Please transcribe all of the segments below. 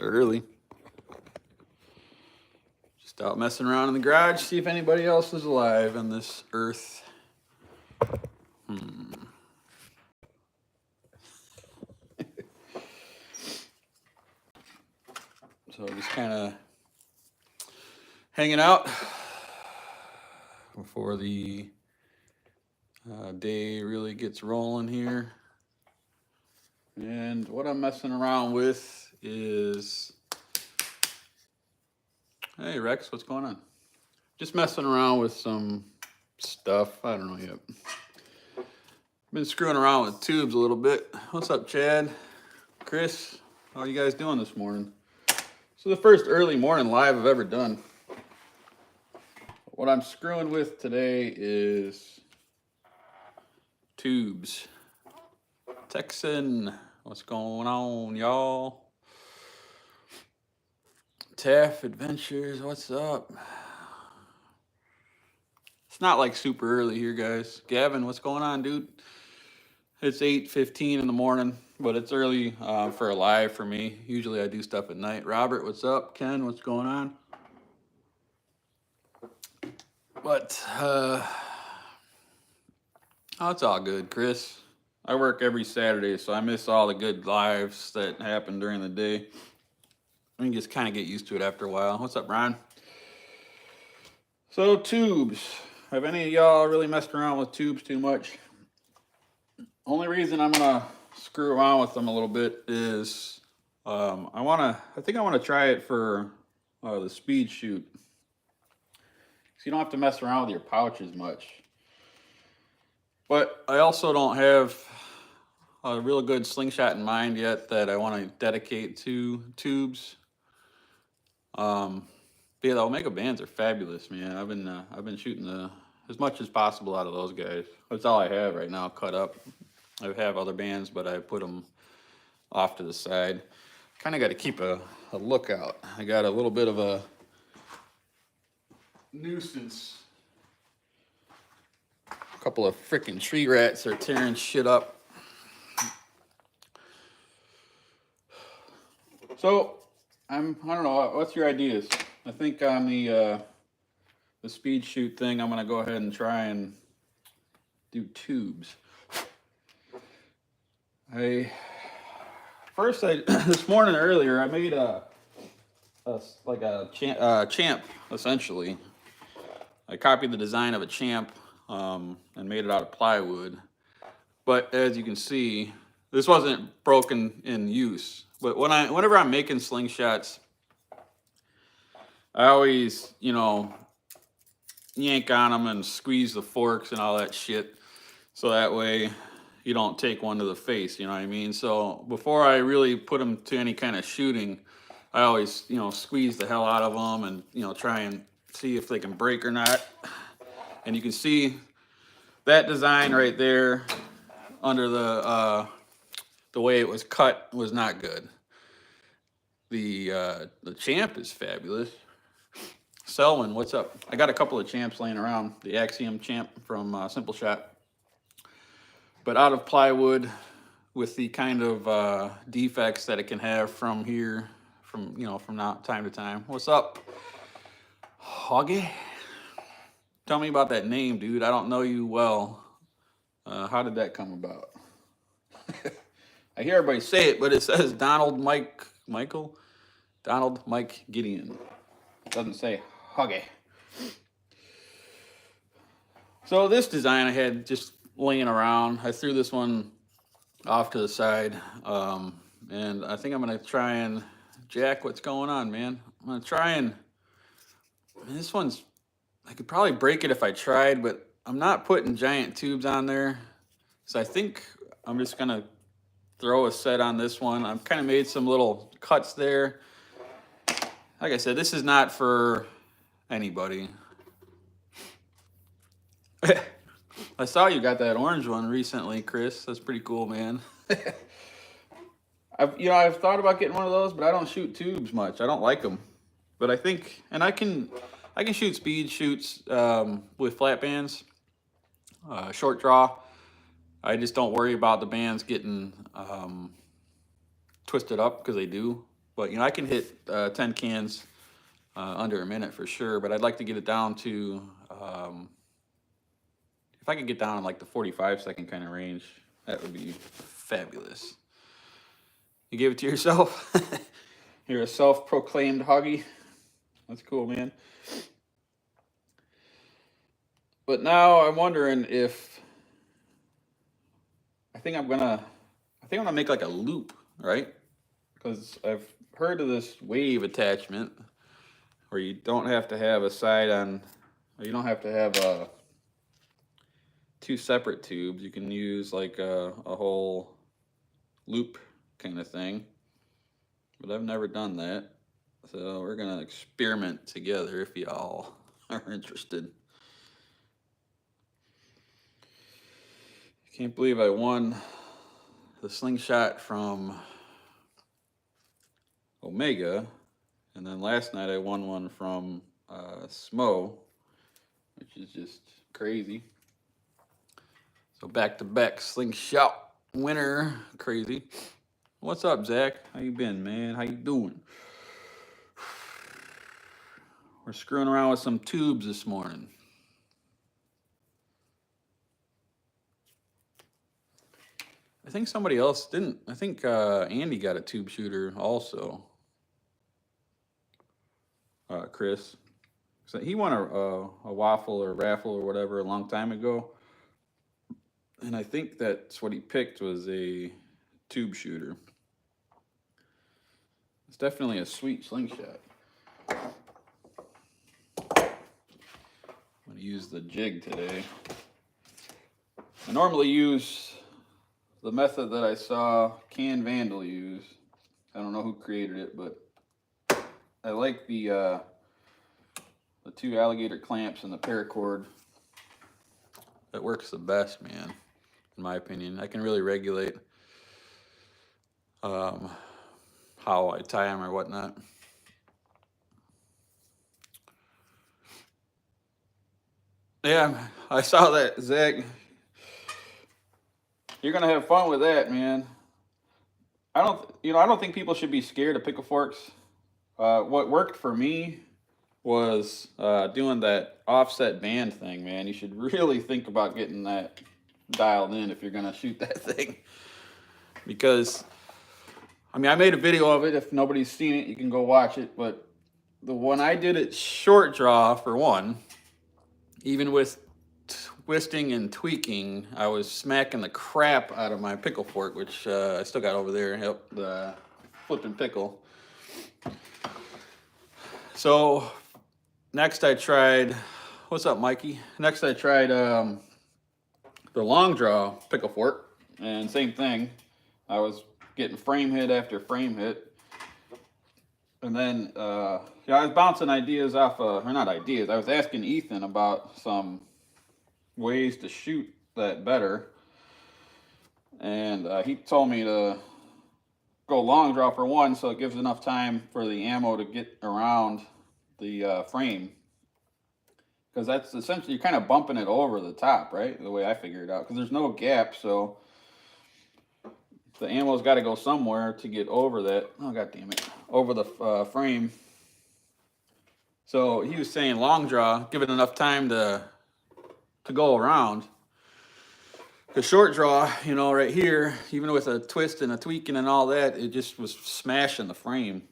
early. Just out messing around in the garage, see if anybody else is alive on this earth. So just kind of hanging out before the day really gets rolling here. And what I'm messing around with is, hey Rex, what's going on? Just messing around with some stuff. I don't know yet. Been screwing around with tubes a little bit. What's up, Chad? Chris, how are you guys doing this morning? So the first early morning live I've ever done. What I'm screwing with today is tubes. Texan, what's going on, y'all? Taff Adventures, what's up? It's not like super early here, guys. Gavin, what's going on, dude? It's 8:15 in the morning, but it's early for a live for me. Usually I do stuff at night. Robert, what's up? Ken, what's going on? But oh, it's all good, Chris. I work every Saturday, so I miss all the good lives that happen during the day. I can just kind of get used to it after a while. What's up, Ron? So tubes. Have any of y'all really messed around with tubes too much? Only reason I'm gonna screw around with them a little bit is I think I wanna try it for the speed shoot. So you don't have to mess around with your pouch as much. But I also don't have a real good slingshot in mind yet that I want to dedicate to tubes. Yeah, the Omega bands are fabulous, man. I've been shooting as much as possible out of those guys. That's all I have right now cut up. I have other bands, but I put them off to the side. Kind of got to keep a lookout. I got a little bit of a nuisance. A couple of freaking tree rats are tearing shit up. So I don't know. What's your ideas? I think on the speed shoot thing, I'm gonna go ahead and try and do tubes. This morning earlier I made a champ essentially. I copied the design of a champ and made it out of plywood. But as you can see, this wasn't broken in use. But whenever I'm making slingshots, I always, yank on them and squeeze the forks and all that shit. So that way you don't take one to the face, you know what I mean? So before I really put them to any kind of shooting, I always, squeeze the hell out of them and, try and see if they can break or not. And you can see that design right there under the way it was cut was not good. The champ is fabulous. Selwyn, what's up? I got a couple of champs laying around. The Axiom champ from Simple Shot. But out of plywood with the kind of defects that it can have from here, from time to time. What's up, Hoggy? Tell me about that name, dude. I don't know you well. How did that come about? I hear everybody say it, but it says Donald Mike Gideon. It doesn't say Hoggy. So this design I had just laying around. I threw this one off to the side, and I think I'm gonna try and Jack. What's going on, man? I'm gonna try and this one's. I could probably break it if I tried, but I'm not putting giant tubes on there, so I think I'm just gonna throw a set on this one. I've kind of made some little cuts there. Like I said, this is not for anybody. I saw you got that orange one recently, Chris. That's pretty cool, man. I've thought about getting one of those, but I don't shoot tubes much. I don't like them. But I think, and I can shoot speed shoots with flat bands, short draw. I just don't worry about the bands getting twisted up because they do. But, you know, I can hit 10 cans under a minute for sure, but I'd like to get it down to, if I could get down in like the 45-second kind of range, that would be fabulous. You gave it to yourself? You're a self-proclaimed huggy. That's cool, man. But now I'm wondering if I think I'm gonna make like a loop, right? Because I've heard of this wave attachment where you don't have to have a side on, or you don't have to have two separate tubes. You can use like a whole loop kind of thing. But I've never done that. So we're gonna experiment together if y'all are interested. Can't believe I won the slingshot from Omega, and then last night I won one from Smo, which is just crazy. So back-to-back slingshot winner, crazy. What's up, Zach? How you been, man? How you doing? We're screwing around with some tubes this morning. I think somebody else didn't. I think Andy got a tube shooter also. Chris. So he won a waffle or raffle or whatever a long time ago. And I think that's what he picked was a tube shooter. It's definitely a sweet slingshot. I'm going to use the jig today. I normally use the method that I saw Can Vandal use. I don't know who created it, but I like the two alligator clamps and the paracord. That works the best, man, in my opinion. I can really regulate how I tie them or whatnot. Yeah, I saw that, Zach. You're gonna have fun with that, man. I don't think people should be scared of pickle forks. What worked for me was doing that offset band thing, man. You should really think about getting that dialed in if you're gonna shoot that thing. Because, I mean, I made a video of it. If nobody's seen it, you can go watch it. But the one I did it short draw, for one, even with twisting and tweaking, I was smacking the crap out of my pickle fork, which I still got over there. Yep, the flipping pickle. So next I tried, what's up, Mikey? Next I tried the long draw pickle fork, and same thing. I was getting frame hit after frame hit. And then, I was bouncing ideas off, or not ideas, I was asking Ethan about some ways to shoot that better. And he told me to go long draw for one, so it gives enough time for the ammo to get around the frame. Because that's essentially, you're kind of bumping it over the top, right? The way I figured it out. Because there's no gap, so the ammo's got to go somewhere to get over that. Oh, god damn it. Over the frame. So he was saying long draw, give it enough time to go around. The short draw, you know, right here, even with a twist and a tweaking and all that, it just was smashing the frame.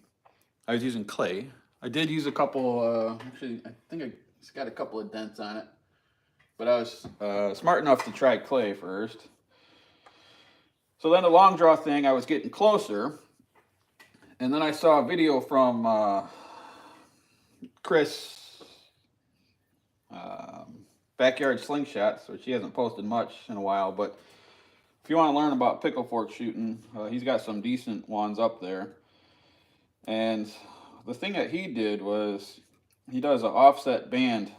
I was using clay. I did use a couple, actually, I think it's got a couple of dents on it. But I was smart enough to try clay first. So then the long draw thing, I was getting closer. And then I saw a video from Chris, Backyard Slingshots, which he hasn't posted much in a while. But if you want to learn about pickle fork shooting, he's got some decent ones up there. And the thing that he did was he does an offset band.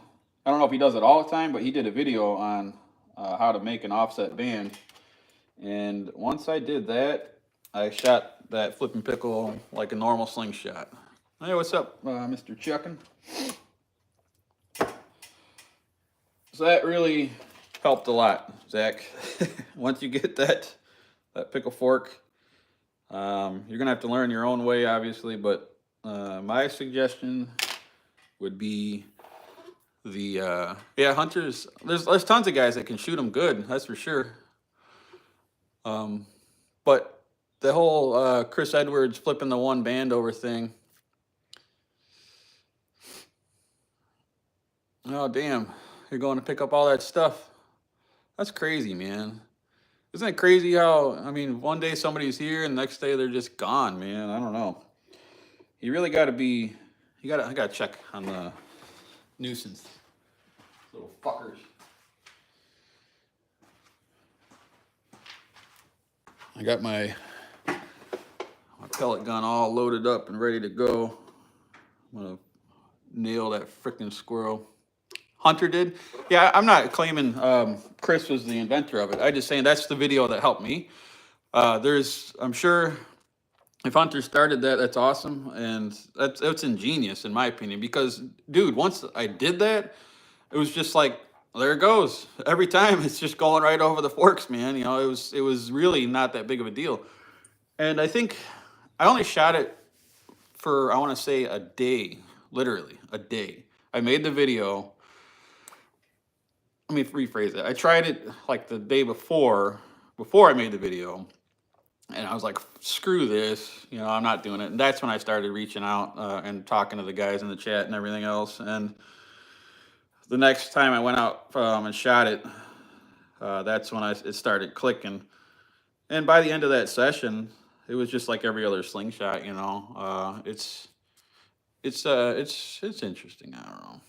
I don't know if he does it all the time, but he did a video on how to make an offset band. And once I did that, I shot that flipping pickle like a normal slingshot. Hey, what's up, Mr. Chuckin? So that really helped a lot, Zach. Once you get that pickle fork You're gonna have to learn your own way, obviously, but my suggestion would be yeah, hunters. There's tons of guys that can shoot them good. That's for sure. Um, but the whole Chris Edwards flipping the one band over thing. Oh damn! You're going to pick up all that stuff. That's crazy, man. Isn't it crazy how, I mean, one day somebody's here and the next day they're just gone, man. I don't know. You really got to be, I got to check on the nuisance. Little fuckers. I got my pellet gun all loaded up and ready to go. I'm going to nail that freaking squirrel. Hunter did. Yeah, I'm not claiming Chris was the inventor of it. I just saying that's the video that helped me. I'm sure if Hunter started that, that's awesome, and that's ingenious in my opinion. Because, dude, once I did that, it was just like, there it goes. Every time it's just going right over the forks, man. You know, it was really not that big of a deal. And I think I only shot it for, I want to say, a day, literally a day. I made the video. Let me rephrase it. I tried it like the day before I made the video, and I was like, screw this, you know, I'm not doing it. And that's when I started reaching out and talking to the guys in the chat and everything else. And the next time I went out and shot it, that's when it started clicking. And by the end of that session, it was just like every other slingshot, you know. It's interesting. I don't know.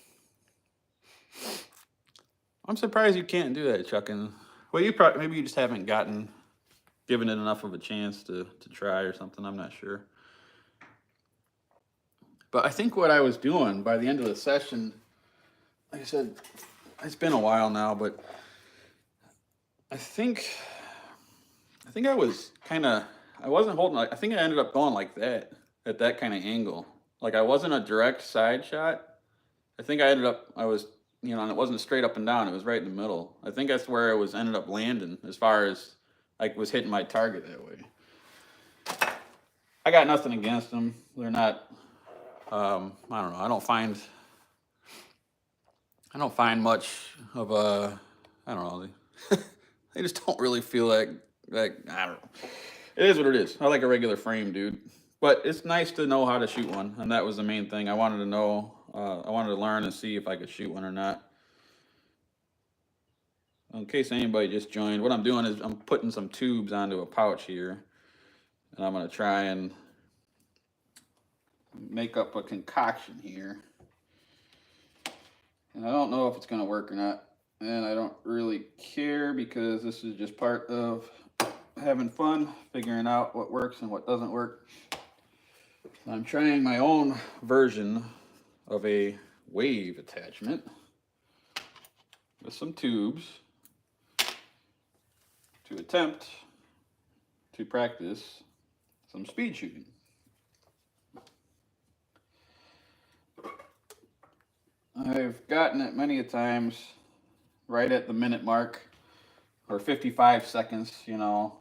I'm surprised you can't do that, Chuck. And well, maybe you just haven't given it enough of a chance to try or something. I'm not sure. But I think what I was doing by the end of the session, like I said, it's been a while now, but I think I was I wasn't holding, I think I ended up going like that, at that kind of angle. Like I wasn't a direct side shot. I think I was, you know, and it wasn't straight up and down. It was right in the middle. I think that's where I ended up landing as far as I was hitting my target that way. I got nothing against them. They're not, I don't know. I don't find much of a, I don't know. They just don't really feel like, I don't know. It is what it is. I like a regular frame, dude. But it's nice to know how to shoot one, and that was the main thing. I wanted to know, I wanted to learn and see if I could shoot one or not. In case anybody just joined, what I'm doing is I'm putting some tubes onto a pouch here, and I'm going to try and make up a concoction here. And I don't know if it's going to work or not, and I don't really care because this is just part of having fun, figuring out what works and what doesn't work. I'm trying my own version of a wave attachment with some tubes to attempt to practice some speed shooting. I've gotten it many a times right at the minute mark or 55 seconds, you know.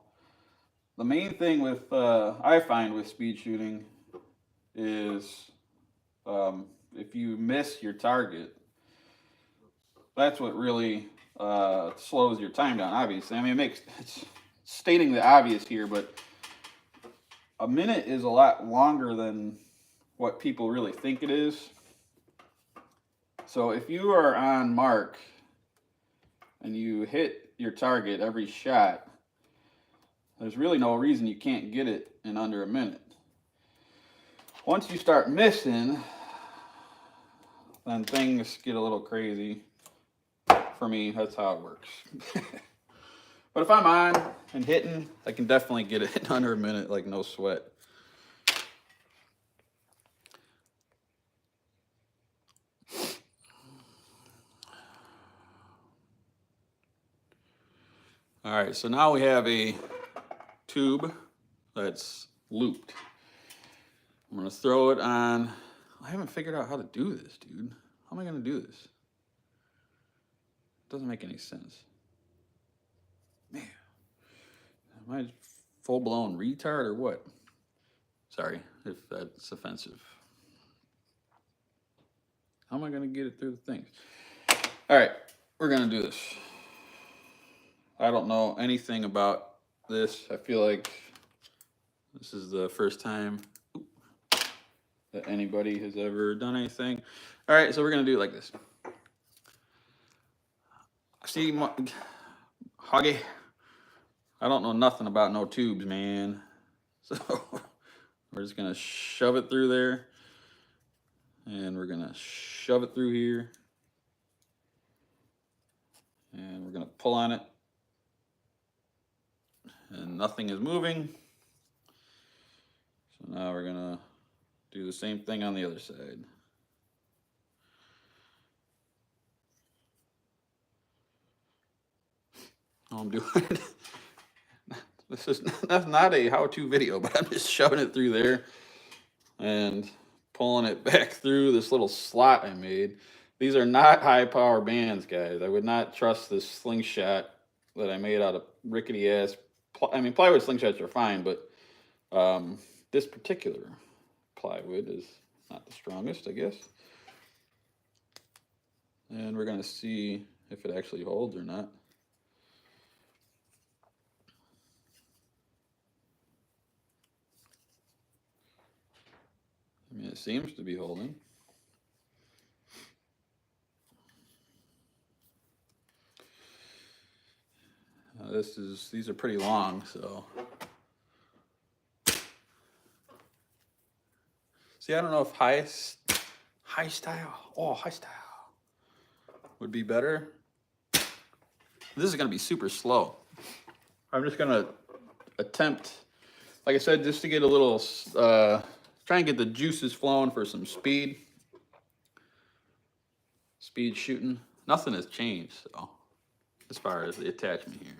The main thing with, I find with speed shooting is if you miss your target, that's what really slows your time down, obviously. I mean, it's stating the obvious here, but a minute is a lot longer than what people really think it is. So if you are on mark and you hit your target every shot, there's really no reason you can't get it in under a minute. Once you start missing, then things get a little crazy. For me, that's how it works. But if I'm on and hitting, I can definitely get it in under a minute, like no sweat. All right, so now we have a tube that's looped. I'm gonna throw it on. I haven't figured out how to do this, dude. How am I gonna do this? It doesn't make any sense. Man, full-blown retard or what? Sorry if that's offensive. How am I going to get it through the thing? All right, we're going to do this. I don't know anything about this. I feel like this is the first time that anybody has ever done anything. All right, so we're going to do it like this. See, Hoggy, I don't know nothing about no tubes, man. So we're just going to shove it through there. And we're going to shove it through here. And we're going to pull on it. And nothing is moving. So now we're going to do the same thing on the other side. All I'm doing, that's not a how-to video, but I'm just shoving it through there and pulling it back through this little slot I made. These are not high-power bands, guys. I would not trust this slingshot that I made out of rickety-ass. I mean, plywood slingshots are fine, but this particular plywood is not the strongest, I guess. And we're going to see if it actually holds or not. I mean, it seems to be holding. These are pretty long, so. See, I don't know if high style would be better. This is gonna be super slow. I'm just gonna attempt, like I said, just to get a little, try and get the juices flowing for some speed shooting. Nothing has changed, so, as far as the attachment here.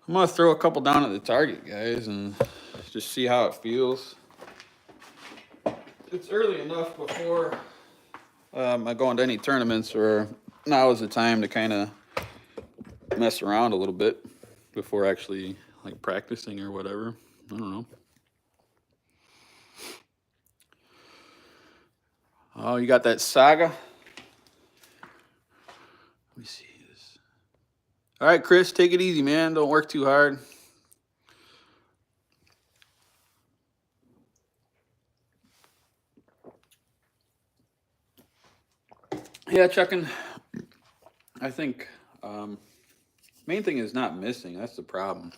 I'm gonna throw a couple down at the target, guys, and just see how it feels. It's early enough before I go into any tournaments, or now is the time to kind of mess around a little bit before actually like practicing or whatever. I don't know. Oh, you got that Saga? Let me see this. All right, Chris, take it easy, man. Don't work too hard. Yeah, chucking. I think main thing is not missing. That's the problem.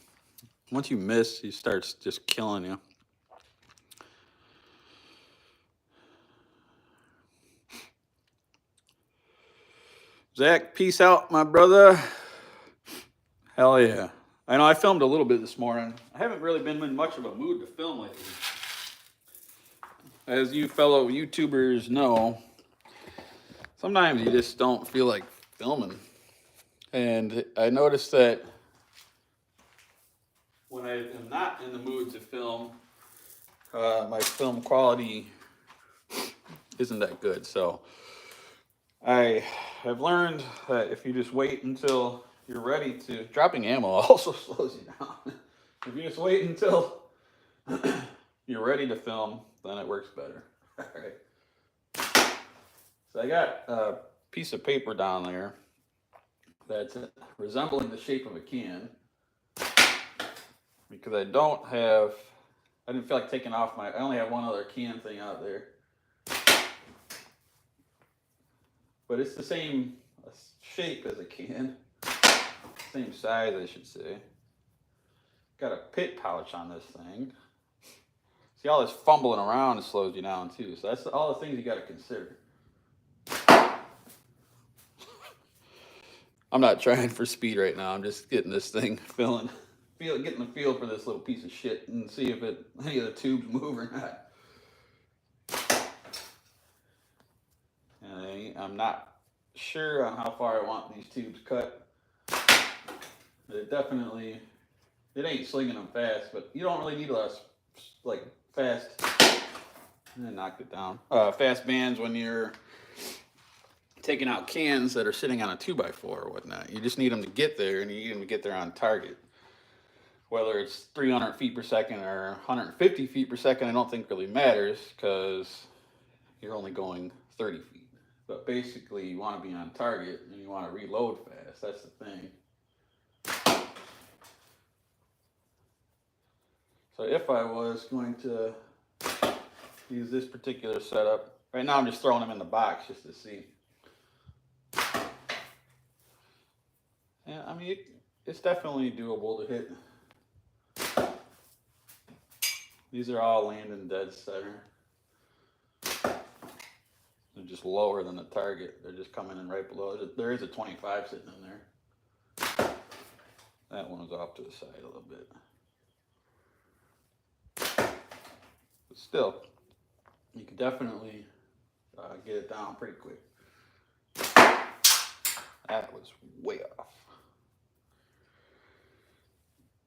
Once you miss, he starts just killing you. Zach, peace out, my brother. Hell yeah. I know I filmed a little bit this morning. I haven't really been in much of a mood to film lately. As you fellow YouTubers know, sometimes you just don't feel like filming. And I noticed that when I am not in the mood to film, my film quality isn't that good. So I have learned that if you just wait until you're ready to, dropping ammo also slows you down. If you just wait until you're ready to film, then it works better. All right. So I got a piece of paper down there that's resembling the shape of a can, because I didn't feel like taking off I only have one other can thing out there. But it's the same shape as a can. Same size, I should say. Got a pit pouch on this thing. See, all this fumbling around slows you down too. So that's all the things you got to consider. I'm not trying for speed right now. I'm just getting this thing getting the feel for this little piece of shit and see if any of the tubes move or not. And I'm not sure on how far I want these tubes cut. It ain't slinging them fast, but you don't really need a lot of like fast. And knocked it down. Fast bands when you're taking out cans that are sitting on a 2x4 or whatnot. You just need them to get there, and you need them to get there on target. Whether it's 300 feet per second or 150 feet per second, I don't think really matters because you're only going 30 feet. But basically, you want to be on target and you want to reload fast. That's the thing. So if I was going to use this particular setup, right now I'm just throwing them in the box just to see. Yeah, I mean, it's definitely doable to hit. These are all landing dead center. They're just lower than the target. They're just coming in right below. There is a 25 sitting in there. That one was off to the side a little bit. But still, you can definitely get it down pretty quick. That was way off.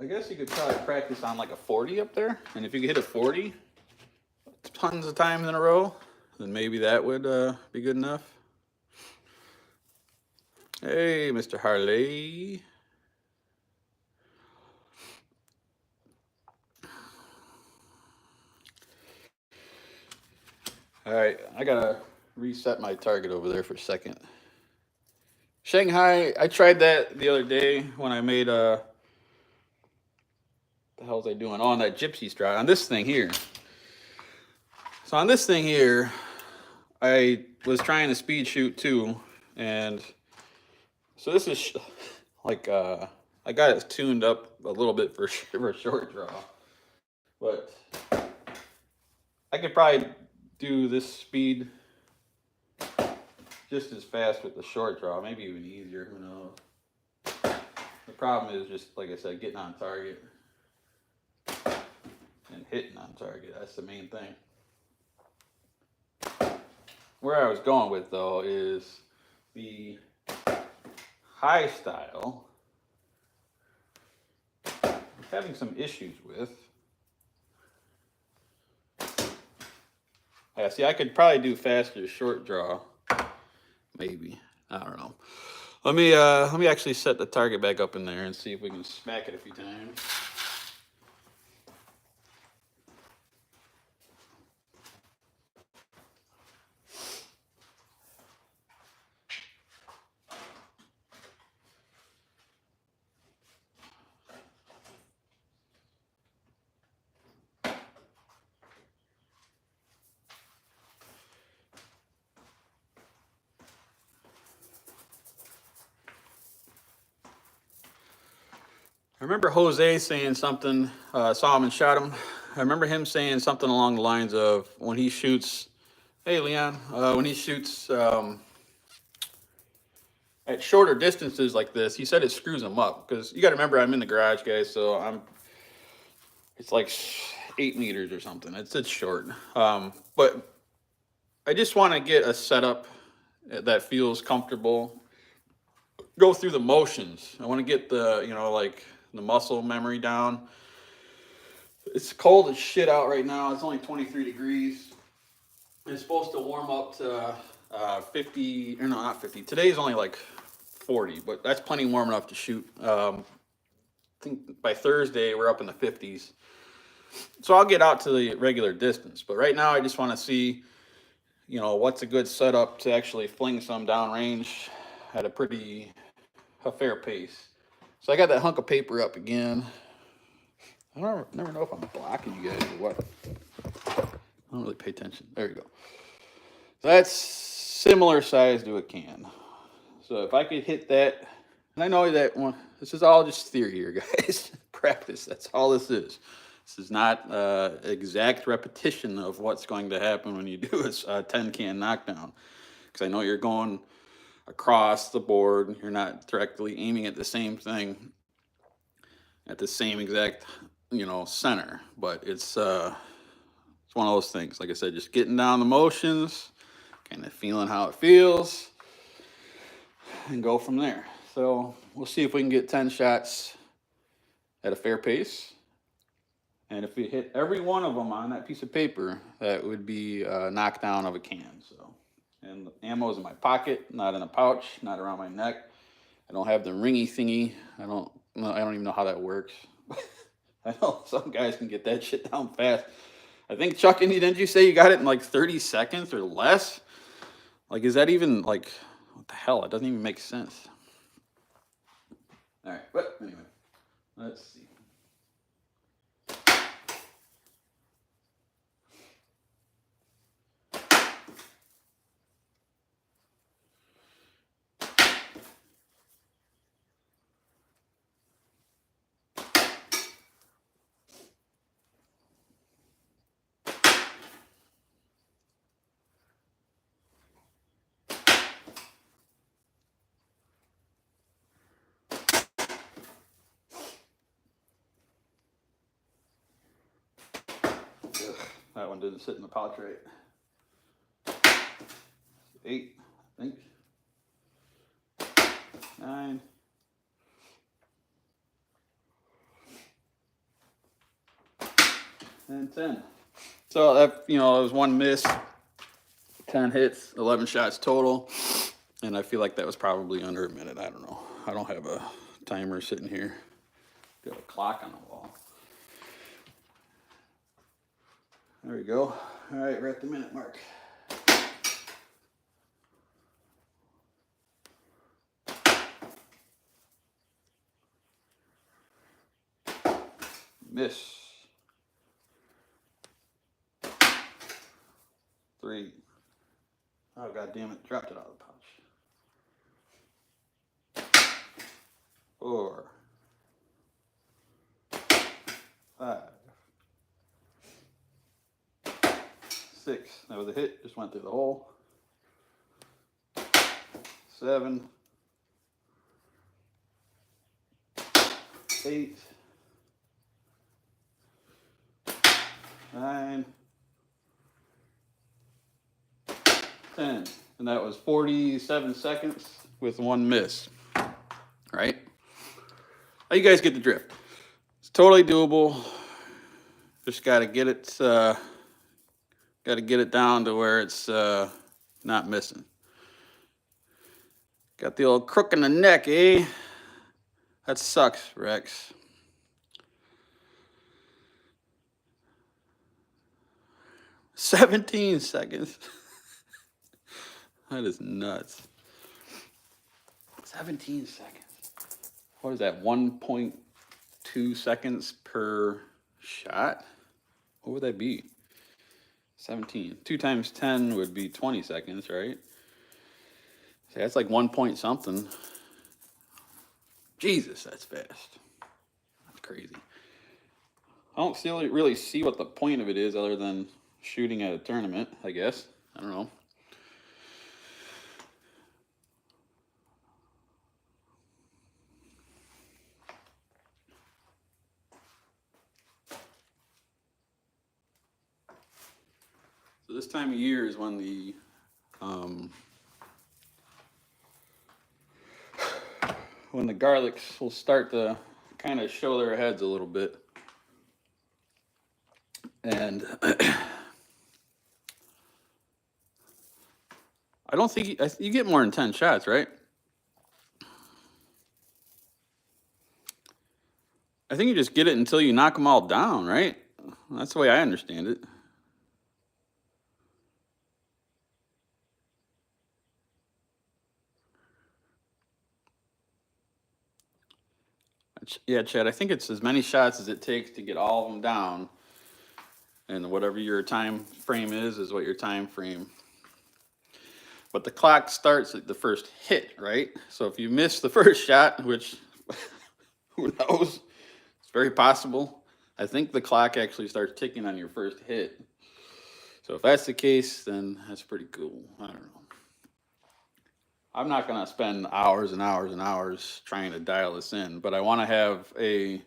I guess you could probably practice on like a 40 up there. And if you could hit a 40 tons of times in a row, then maybe that would be good enough. Hey, Mr. Harley. All right, I gotta reset my target over there for a second. Shanghai, I tried that the other day when I made the hell was I doing? On that gypsy stride on this thing here. So on this thing here, I was trying to speed shoot too, and so this is like I got it tuned up a little bit for a short draw, but I could probably do this speed just as fast with the short draw, maybe even easier, who knows. The problem is just, like I said, getting on target and hitting on target. That's the main thing. Where I was going with, though, is the high style I'm having some issues with. Yeah, see, I could probably do faster short draw. Maybe. I don't know. Let me actually set the target back up in there and see if we can smack it a few times. I remember Jose saying something, saw him and shot him. I remember him saying something along the lines of when he shoots, hey Leon, when he shoots at shorter distances like this, he said it screws him up. Because you got to remember, I'm in the garage, guys, so it's like 8 meters or something. It's short. But I just want to get a setup that feels comfortable. Go through the motions. I want to get the, like the muscle memory down. It's cold as shit out right now. It's only 23 degrees. It's supposed to warm up to 50, or no, not 50. Today's only like 40, but that's plenty warm enough to shoot. I think by Thursday we're up in the 50s. So I'll get out to the regular distance. But right now I just want to see, what's a good setup to actually fling some downrange at a fair pace. So I got that hunk of paper up again. I never know if I'm blocking you guys or what. I don't really pay attention. There you go. So that's similar size to a can. So if I could hit that, and I know that one, this is all just theory here, guys. Practice, that's all this is. This is not exact repetition of what's going to happen when you do a 10 can knockdown. Because I know you're going across the board. You're not directly aiming at the same thing at the same exact, center. But it's one of those things. Like I said, just getting down the motions, kind of feeling how it feels, and go from there. So we'll see if we can get 10 shots at a fair pace. And if we hit every one of them on that piece of paper, that would be a knockdown of a can. So. And the ammo is in my pocket, not in a pouch, not around my neck. I don't have the ringy thingy. I don't even know how that works. I know some guys can get that shit down fast. I think Chuck, didn't you say you got it in like 30 seconds or less? Like, is that even like, what the hell? It doesn't even make sense. All right, but anyway, let's see. Ugh, that one didn't sit in the pouch right. 8, I think. 9. And 10. So that, it was 1 miss, 10 hits, 11 shots total. And I feel like that was probably under a minute. I don't know. I don't have a timer sitting here. Got a clock on the wall. There we go. All right, we're at the minute mark. Miss. 3. Oh, god damn it. Dropped it out of the pouch. 4. 5. 6. That was a hit. Just went through the hole. 7. 8. 9. 10. And that was 47 seconds with 1 miss. Right? You guys get the drift. It's totally doable. Just got to get it down to where it's not missing. Got the old crook in the neck, eh? That sucks, Rex. "17 seconds." That is nuts. 17 seconds. What is that? 1.2 seconds per shot? What would that be? 17. 2 times 10 would be 20 seconds, right? See, that's like 1 point something. Jesus, that's fast. That's crazy. I don't really see what the point of it is other than shooting at a tournament, I guess. I don't know. So this time of year is when the garlics will start to kind of show their heads a little bit. And I don't think you get more than 10 shots, right? I think you just get it until you knock them all down, right? That's the way I understand it. Yeah, Chad, I think it's as many shots as it takes to get all of them down. And whatever your time frame is what your time frame. But the clock starts at the first hit, right? So if you miss the first shot, which who knows, it's very possible. I think the clock actually starts ticking on your first hit. So if that's the case, then that's pretty cool. I don't know. I'm not going to spend hours and hours and hours trying to dial this in, but I want to have a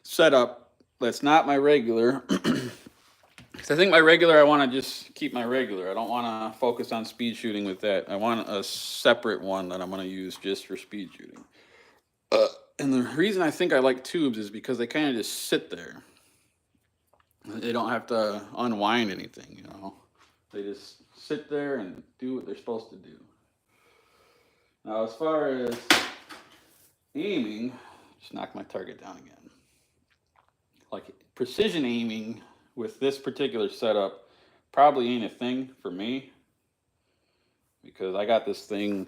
setup that's not my regular. Because I think my regular, I want to just keep my regular. I don't want to focus on speed shooting with that. I want a separate one that I'm going to use just for speed shooting. And the reason I think I like tubes is because they kind of just sit there. They don't have to unwind anything, They just sit there and do what they're supposed to do. Now, as far as aiming, just knock my target down again. like precision aiming with this particular setup probably ain't a thing for me, because I got this thing,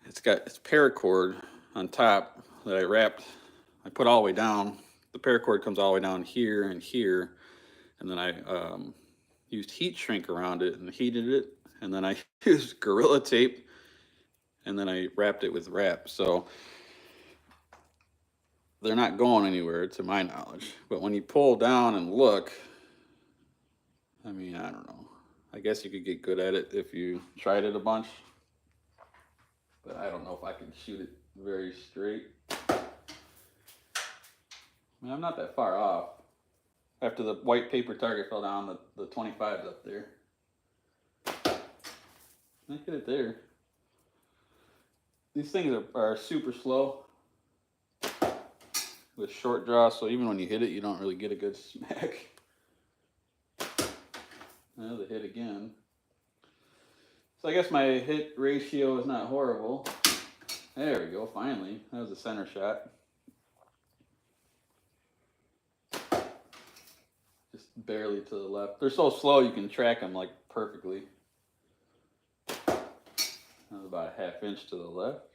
it's paracord on top that I wrapped, I put all the way down. The paracord comes all the way down here and here, and then I used heat shrink around it and heated it, and then I used Gorilla Tape, and then I wrapped it with wrap. So they're not going anywhere to my knowledge. But when you pull down and look, I mean, I don't know. I guess you could get good at it if you tried it a bunch, but I don't know if I can shoot it very straight. I mean, I'm not that far off. After the white paper target fell down, the 25's up there. I get it there. These things are super slow with short draw, so even when you hit it, you don't really get a good smack. Another hit again. So I guess my hit ratio is not horrible. There we go, finally. That was a center shot. Just barely to the left. They're so slow you can track them like perfectly. That was about a half inch to the left.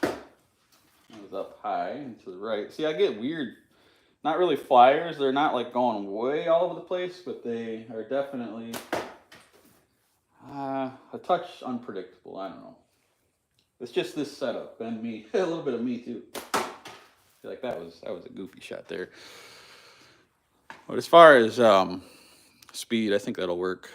That was up high and to the right. See, I get weird, not really flyers. They're not like going way all over the place, but they are definitely a touch unpredictable. I don't know. It's just this setup and me, a little bit of me too. I feel like that was a goofy shot there. But as far as speed, I think that'll work.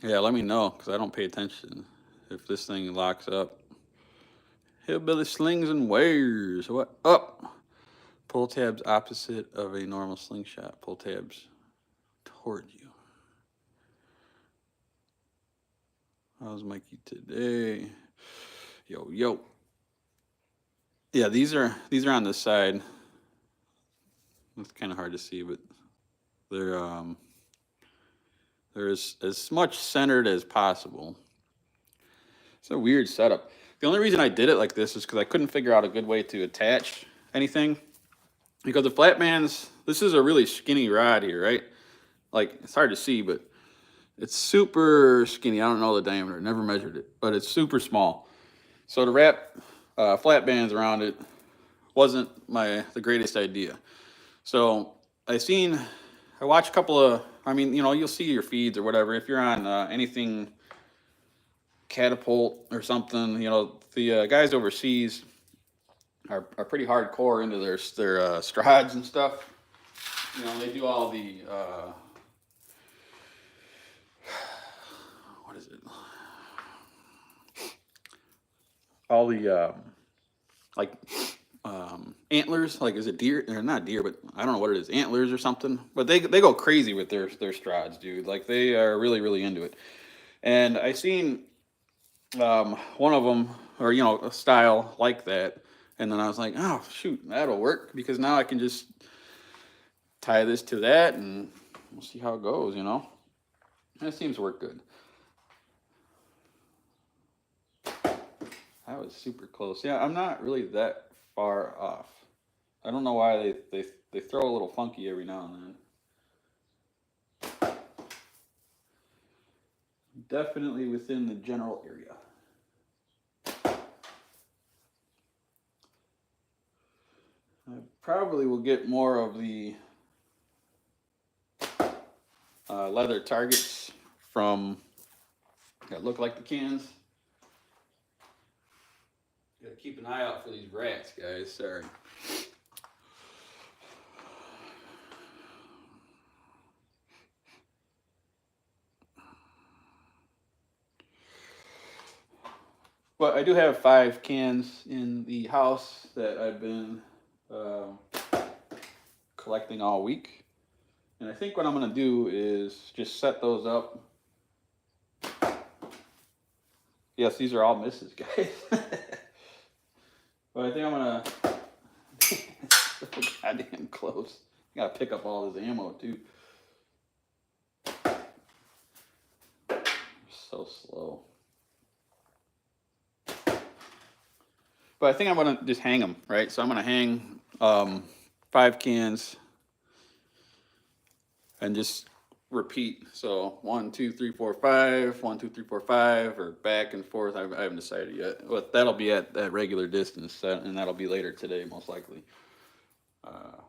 Yeah, let me know, because I don't pay attention if this thing locks up. Hillbilly slings and wares. What up? Pull tabs opposite of a normal slingshot. Pull tabs toward you. How's Mikey today? Yo, yo. Yeah, these are on this side. It's kind of hard to see, but they're as much centered as possible. It's a weird setup. The only reason I did it like this is because I couldn't figure out a good way to attach anything. Because the Flatbands, this is a really skinny rod here, right? Like, it's hard to see, but it's super skinny. I don't know the diameter, never measured it, but it's super small. So to wrap Flatbands around it wasn't the greatest idea. So I watched a couple of, I mean, you know, you'll see your feeds or whatever. If you're on anything Catapult or something, you know, the guys overseas are pretty hardcore into their strides and stuff. You know, they do all the what is it? All the like antlers. Like, is it deer? Or not deer, but I don't know what it is. Antlers or something. But they go crazy with their strides, dude. Like, they are really really into it. And I seen one of them, or you know, a style like that. And then I was like, oh shoot, that'll work, because now I can just tie this to that and we'll see how it goes, you know. That seems to work good. That was super close. Yeah, I'm not really that far off. I don't know why they throw a little funky every now and then. Definitely within the general area. I probably will get more of the leather targets from that look like the cans. Gotta keep an eye out for these rats, guys. Sorry. But I do have 5 cans in the house that I've been collecting all week. And I think what I'm going to do is just set those up. Yes, these are all misses, guys. But I think I'm going to... so goddamn close. I got to pick up all this ammo, too. So slow. But I think I'm gonna just hang them, right? So I'm gonna hang 5 cans and just repeat. So 1, 2, 3, 4, 5, 1, 2, 3, 4, 5, or back and forth. I haven't decided yet. But that'll be at that regular distance, and that'll be later today, most likely.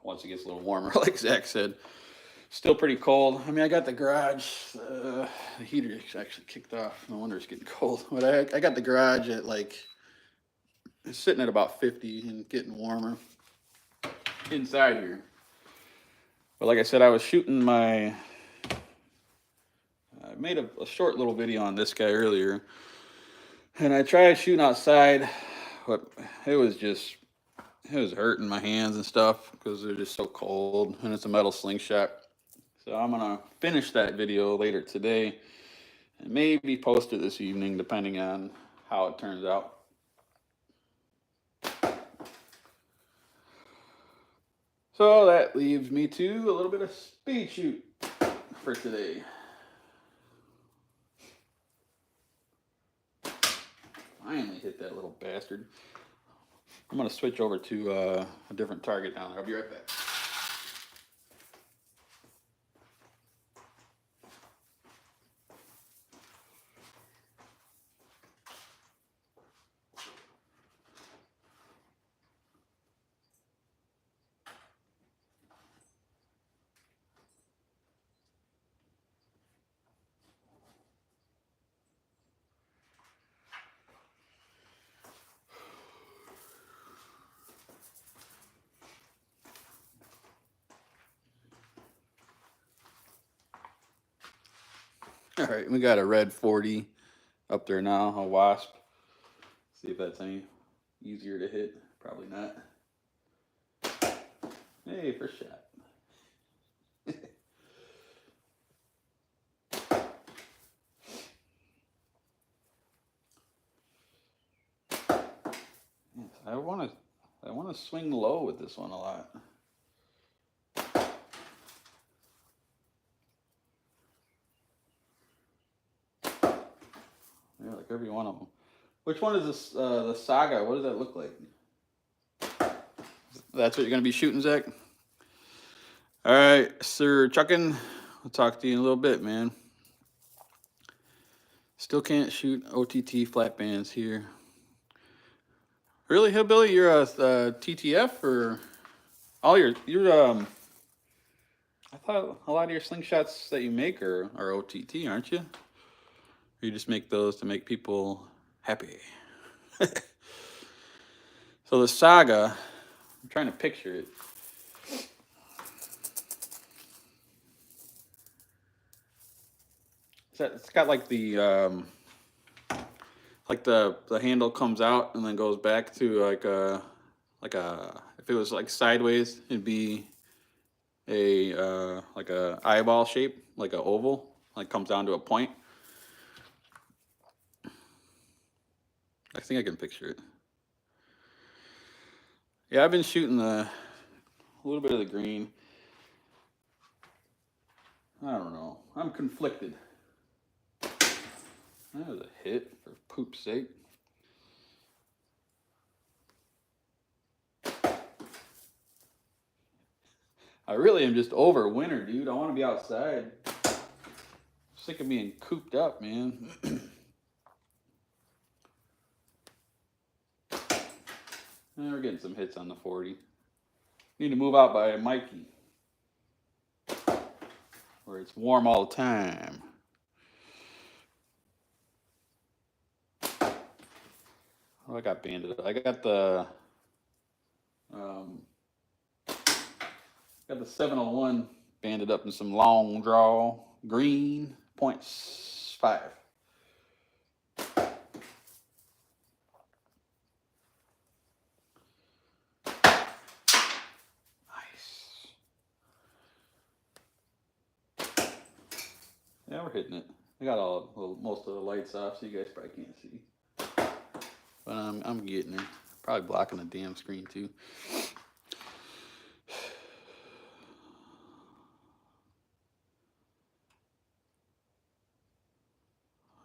Once it gets a little warmer, like Zach said. Still pretty cold. I mean, I got the garage. The heater actually kicked off. No wonder it's getting cold. But I got the garage at like, it's sitting at about 50 and getting warmer inside here. But like I said, I was shooting I made a short little video on this guy earlier. And I tried shooting outside, but it was hurting my hands and stuff because they're just so cold. And it's a metal slingshot. So I'm going to finish that video later today and maybe post it this evening, depending on how it turns out. So that leaves me to a little bit of speed shoot for today. Finally hit that little bastard. I'm going to switch over to a different target down there. I'll be right back. All right, we got a red 40 up there now, a Wasp. See if that's any easier to hit. Probably not. Hey, first shot. I want to swing low with this one a lot. Yeah, like every one of them. Which one is this? The Saga. What does that look like? That's what you're gonna be shooting, Zach. All right, Sir Chuckin. I'll talk to you in a little bit, man. Still can't shoot OTT flat bands here. Really, Hillbilly? You're a TTF or all your I thought a lot of your slingshots that you make are OTT, aren't you? Or you just make those to make people happy. So the Saga, I'm trying to picture it. It's got like the handle comes out and then goes back to like a if it was like sideways, it'd be a like a eyeball shape, like a oval, like comes down to a point. I think I can picture it. Yeah, I've been shooting a little bit of the green. I don't know. I'm conflicted. That was a hit, for poop's sake. I really am just over winter, dude. I want to be outside. I'm sick of being cooped up, man. We're getting some hits on the 40. Need to move out by Mikey, where it's warm all the time. Oh, I got banded up. I got the 701 banded up in some long draw green 0.5. Yeah, we're hitting it. I got most of the lights off, so you guys probably can't see. But I'm getting there. Probably blocking the damn screen too.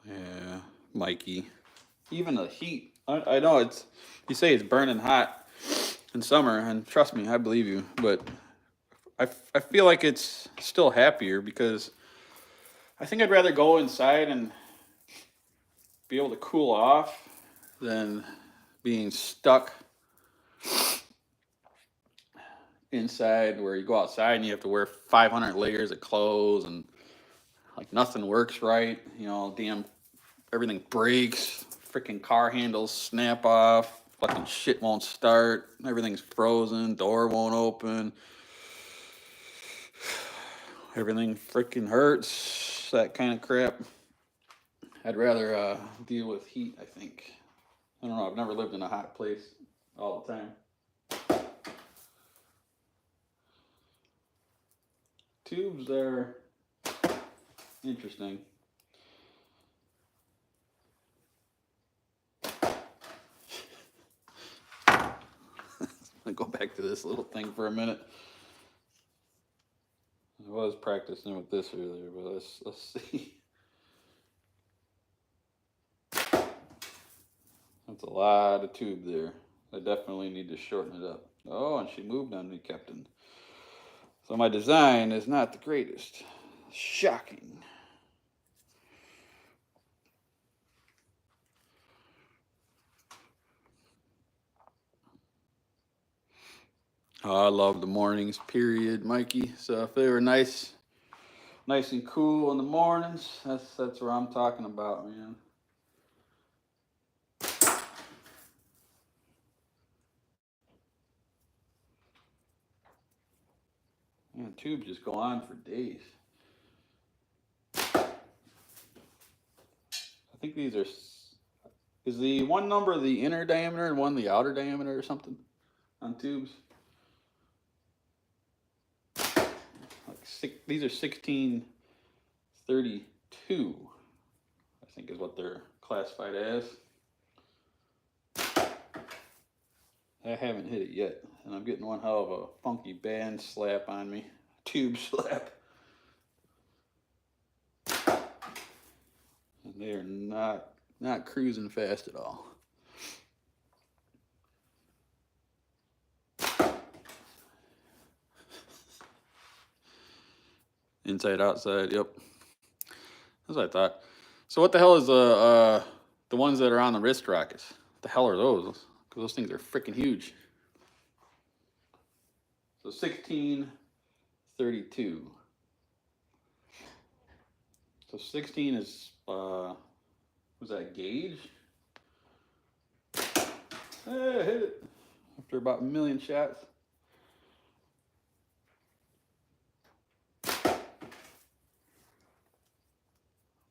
Yeah, Mikey. Even the heat I know it's, you say it's burning hot in summer, and trust me, I believe you. But I feel like it's still happier because I think I'd rather go inside and be able to cool off than being stuck inside where you go outside and you have to wear 500 layers of clothes and like nothing works right. You know, damn, everything breaks. Freaking car handles snap off. Fucking shit won't start. Everything's frozen. Door won't open. Everything freaking hurts. That kind of crap. I'd rather deal with heat, I think. I don't know. I've never lived in a hot place all the time. Tubes are interesting. I'm gonna go back to this little thing for a minute. I was practicing with this earlier, but let's see. That's a lot of tube there. I definitely need to shorten it up. Oh, and she moved on me, Captain. So my design is not the greatest. Shocking. Oh, I love the mornings, period, Mikey. So if they were nice and cool in the mornings, that's what I'm talking about, man. Man, tubes just go on for days. I think these are. Is the one number the inner diameter and one the outer diameter or something on tubes? Like these are 1632, I think is what they're classified as. I haven't hit it yet, and I'm getting one hell of a funky band slap on me. Tube slap. And they are not cruising fast at all. Inside, outside, yep. That's what I thought. So what the hell is the ones that are on the wrist rockets? What the hell are those? Because those things are freaking huge. So 1632. So 16 is was that gauge? Hey, I hit it after about a million shots.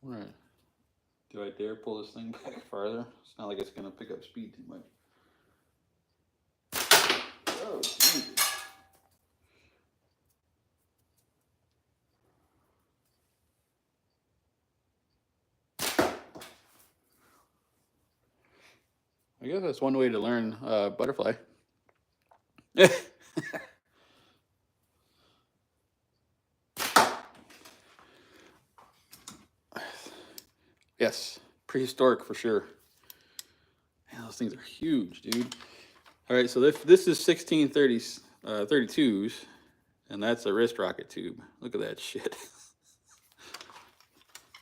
All right. Do I dare pull this thing back farther? It's not like it's gonna pick up speed too much. Oh, Jesus. I guess that's one way to learn butterfly. Yes, prehistoric for sure. Man, those things are huge, dude. All right, so this is 1632s, and that's a wrist rocket tube. Look at that shit.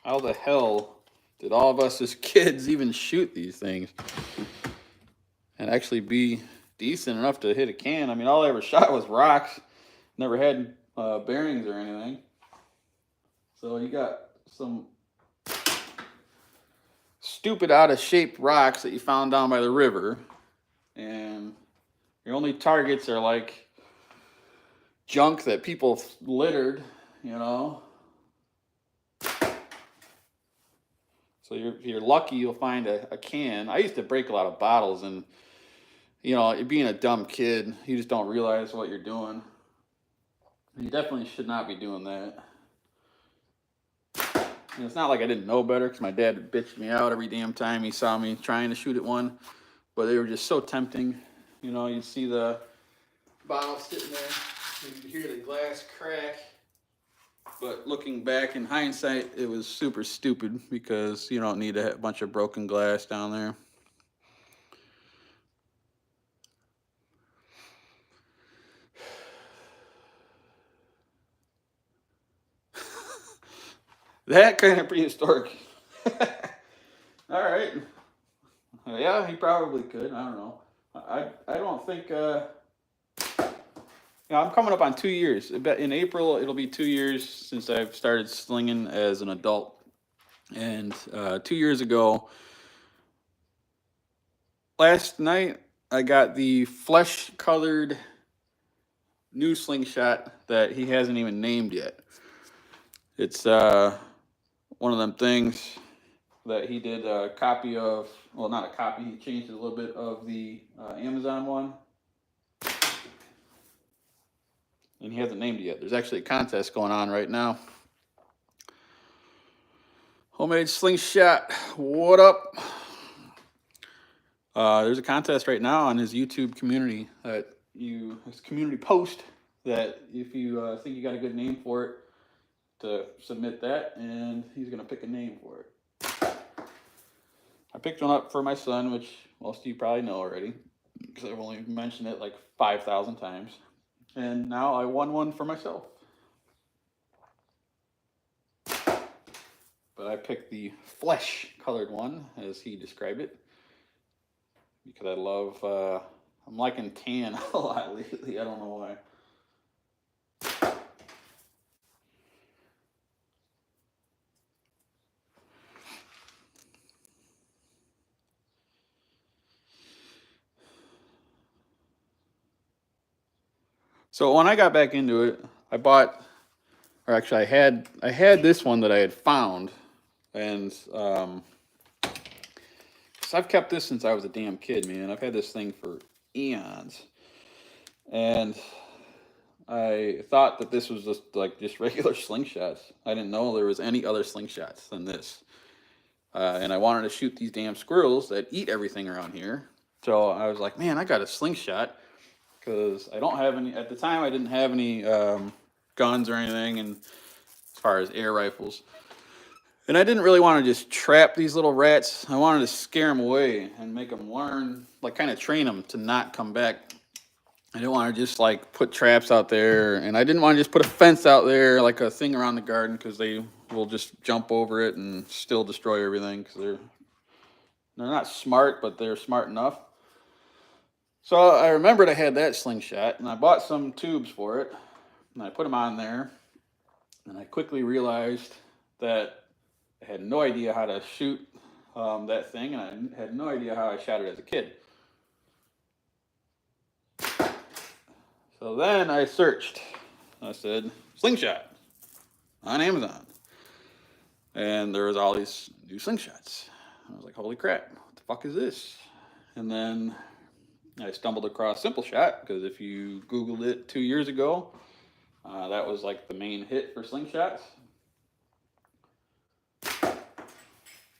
How the hell did all of us as kids even shoot these things and actually be decent enough to hit a can? I mean, all I ever shot was rocks. Never had bearings or anything. So you got some stupid out of shape rocks that you found down by the river, and your only targets are like junk that people littered, you know. So you're lucky you'll find a can. I used to break a lot of bottles, and you know, being a dumb kid, you just don't realize what you're doing. You definitely should not be doing that. And it's not like I didn't know better, because my dad bitched me out every damn time he saw me trying to shoot at one. But they were just so tempting. You know, you'd see the bottle sitting there, you'd hear the glass crack. But looking back in hindsight, it was super stupid, because you don't need a bunch of broken glass down there. That kind of prehistoric. All right. Yeah, he probably could. I don't know. I don't think. I'm coming up on 2 years. In April, it'll be 2 years since I've started slinging as an adult. And 2 years ago, last night, I got the flesh colored new slingshot that he hasn't even named yet. It's one of them things that he did a copy of. Well, not a copy. He changed it a little bit of the Amazon one, and he hasn't named it yet. There's actually a contest going on right now. Homemade slingshot. What up? There's a contest right now on his YouTube community his community post that if you think you got a good name for it, to submit that, and he's gonna pick a name for it. I picked one up for my son, which most of you probably know already, because I've only mentioned it like 5,000 times. And now I won one for myself. But I picked the flesh-colored one, as he described it, because I love, I'm liking tan a lot lately. I don't know why. So when I got back into it, I bought, or actually I had this one that I had found, and so I've kept this since I was a damn kid, man. I've had this thing for eons, and I thought that this was just regular slingshots. I didn't know there was any other slingshots than this, and I wanted to shoot these damn squirrels that eat everything around here. So I was like, man, I got a slingshot. Because I don't have any, at the time I didn't have any guns or anything, and as far as air rifles. And I didn't really want to just trap these little rats. I wanted to scare them away and make them learn, like kind of train them to not come back. I didn't want to just like put traps out there, and I didn't want to just put a fence out there, like a thing around the garden, because they will just jump over it and still destroy everything, because they're not smart, but they're smart enough. So I remembered I had that slingshot, and I bought some tubes for it, and I put them on there, and I quickly realized that I had no idea how to shoot that thing, and I had no idea how I shot it as a kid. So then I searched. I said, slingshot on Amazon. And there was all these new slingshots. I was like, holy crap, what the fuck is this? And then I stumbled across Simple Shot, because if you Googled it 2 years ago, that was like the main hit for slingshots.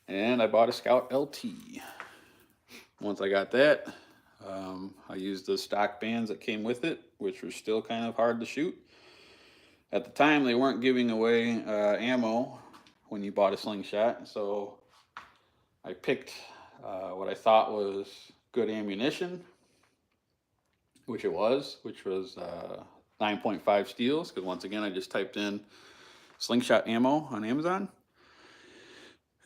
And I bought a Scout LT. Once I got that, I used the stock bands that came with it, which were still kind of hard to shoot. At the time, they weren't giving away ammo when you bought a slingshot, so I picked what I thought was good ammunition, which was 9.5 steels, because once again I just typed in slingshot ammo on Amazon.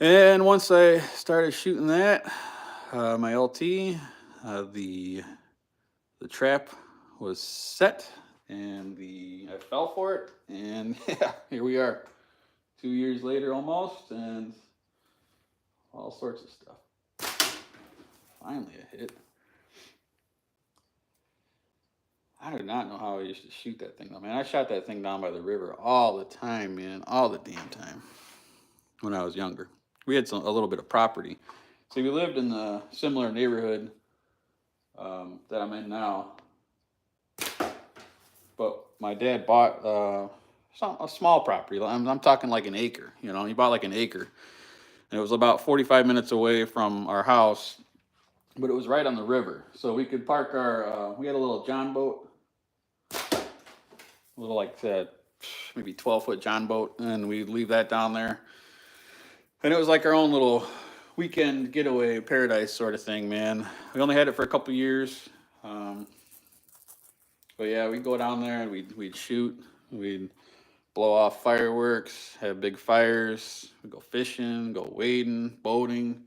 And once I started shooting that, my LT, the trap was set, and I fell for it, and yeah, here we are, 2 years later almost, and all sorts of stuff. Finally a hit. I do not know how I used to shoot that thing though, man. I shot that thing down by the river all the time, man, all the damn time when I was younger. We had a little bit of property. So we lived in a similar neighborhood that I'm in now. But my dad bought a small property. I'm talking like an acre, you know. He bought like an acre. And it was about 45 minutes away from our house, but it was right on the river. So we could park we had a little John boat, a little like maybe 12-foot John boat, and we'd leave that down there. And it was like our own little weekend getaway paradise sort of thing, man. We only had it for a couple years. But yeah, we'd go down there and we'd shoot. We'd blow off fireworks, have big fires. We go fishing, go wading, boating,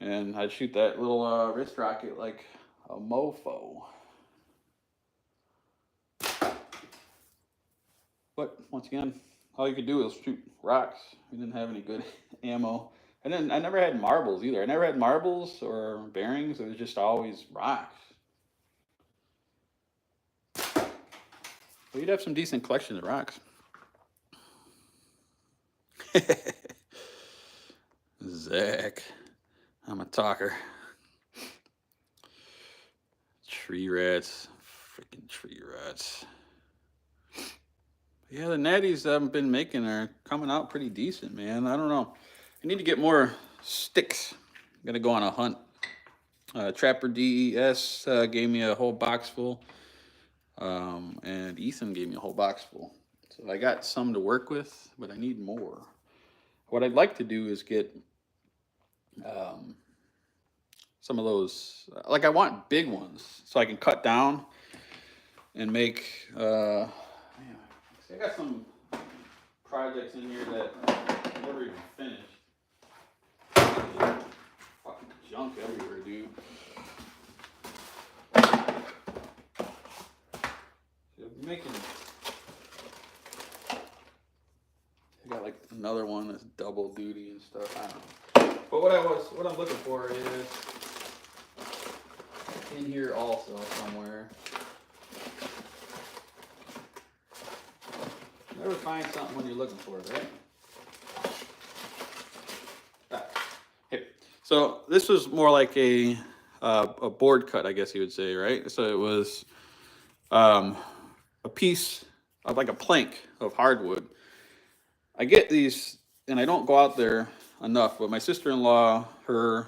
and I'd shoot that little wrist rocket like a mofo. But once again, all you could do was shoot rocks. We didn't have any good ammo. And then I never had marbles either. I never had marbles or bearings. It was just always rocks. Well, you'd have some decent collection of rocks. Zach, I'm a talker. Tree rats, freaking tree rats. Yeah, the natties I've been making are coming out pretty decent, man. I don't know. I need to get more sticks. I'm gonna go on a hunt. Trapper DES gave me a whole box full, and Ethan gave me a whole box full. So I got some to work with, but I need more. What I'd like to do is get some of those, like I want big ones so I can cut down and make, man, I got some projects in here that I never even finished. Fucking junk everywhere, dude. Making, I got like another one that's double duty and stuff. I don't know. But what I'm looking for is in here also somewhere. Never find something when you're looking for it, right? Ah, here. So this was more like a board cut, I guess you would say, right? So it was a piece of like a plank of hardwood. I get these, and I don't go out there enough, but my sister-in-law, her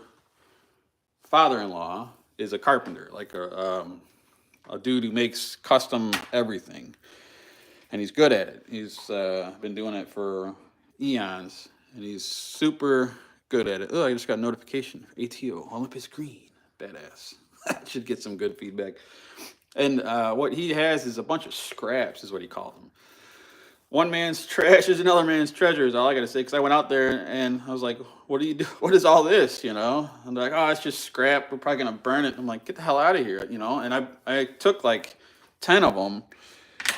father-in-law is a carpenter, like a dude who makes custom everything. And he's good at it. He's been doing it for eons, and he's super good at it. Oh, I just got a notification. ATO, Olympus Green. Badass. Should get some good feedback. And what he has is a bunch of scraps, is what he called them. One man's trash is another man's treasure, is all I got to say. Because I went out there and I was like, what do you do? What is all this, you know? And they're like, oh, it's just scrap. We're probably going to burn it. I'm like, get the hell out of here, you know? And I took like 10 of them.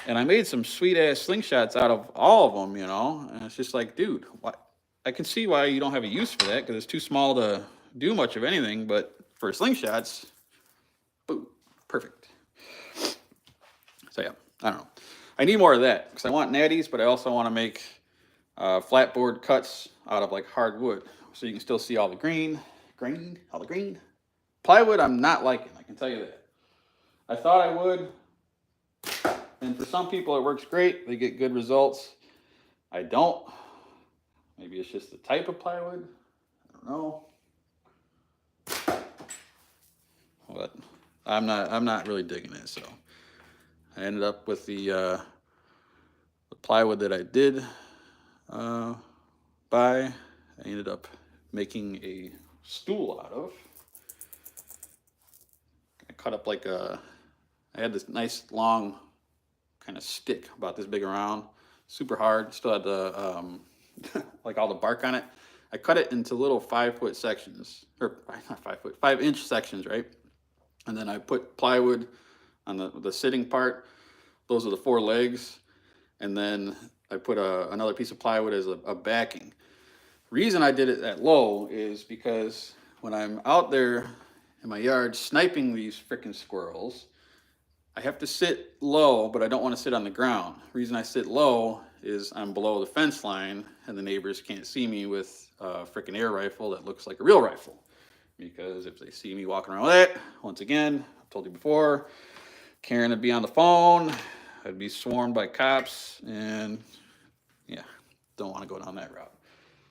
And I made some sweet-ass slingshots out of all of them, you know? And it's just like, dude, what? I can see why you don't have a use for that, because it's too small to do much of anything. But for slingshots, boom, perfect. So, yeah, I don't know. I need more of that, because I want natties, but I also want to make flatboard cuts out of, like, hardwood. So you can still see all the green. Plywood, I'm not liking, I can tell you that. I thought I would. And for some people, it works great. They get good results. I don't. Maybe it's just the type of plywood. I don't know. But I'm not really digging it. So I ended up with the plywood that I did buy. I ended up making a stool out of. I cut up like I had this nice long kind of stick about this big around, super hard, still had the like all the bark on it. I cut it into little 5-foot sections, or not 5 foot, 5-inch sections, right? And then I put plywood on the sitting part. Those are the 4 legs. And then I put another piece of plywood as a backing. Reason I did it that low is because when I'm out there in my yard sniping these frickin' squirrels, I have to sit low, but I don't want to sit on the ground. The reason I sit low is I'm below the fence line, and the neighbors can't see me with a frickin' air rifle that looks like a real rifle. Because if they see me walking around with that, once again, I've told you before, Karen would be on the phone, I'd be swarmed by cops, and yeah, don't want to go down that route.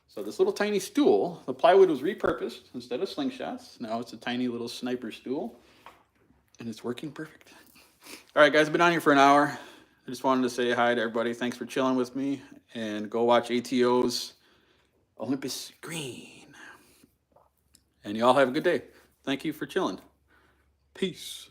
So this little tiny stool, the plywood was repurposed. Instead of slingshots, now it's a tiny little sniper stool, and it's working perfect. All right, guys, I've been on here for an hour. I just wanted to say hi to everybody. Thanks for chilling with me. And go watch ATO's Olympus Green. And y'all have a good day. Thank you for chilling. Peace.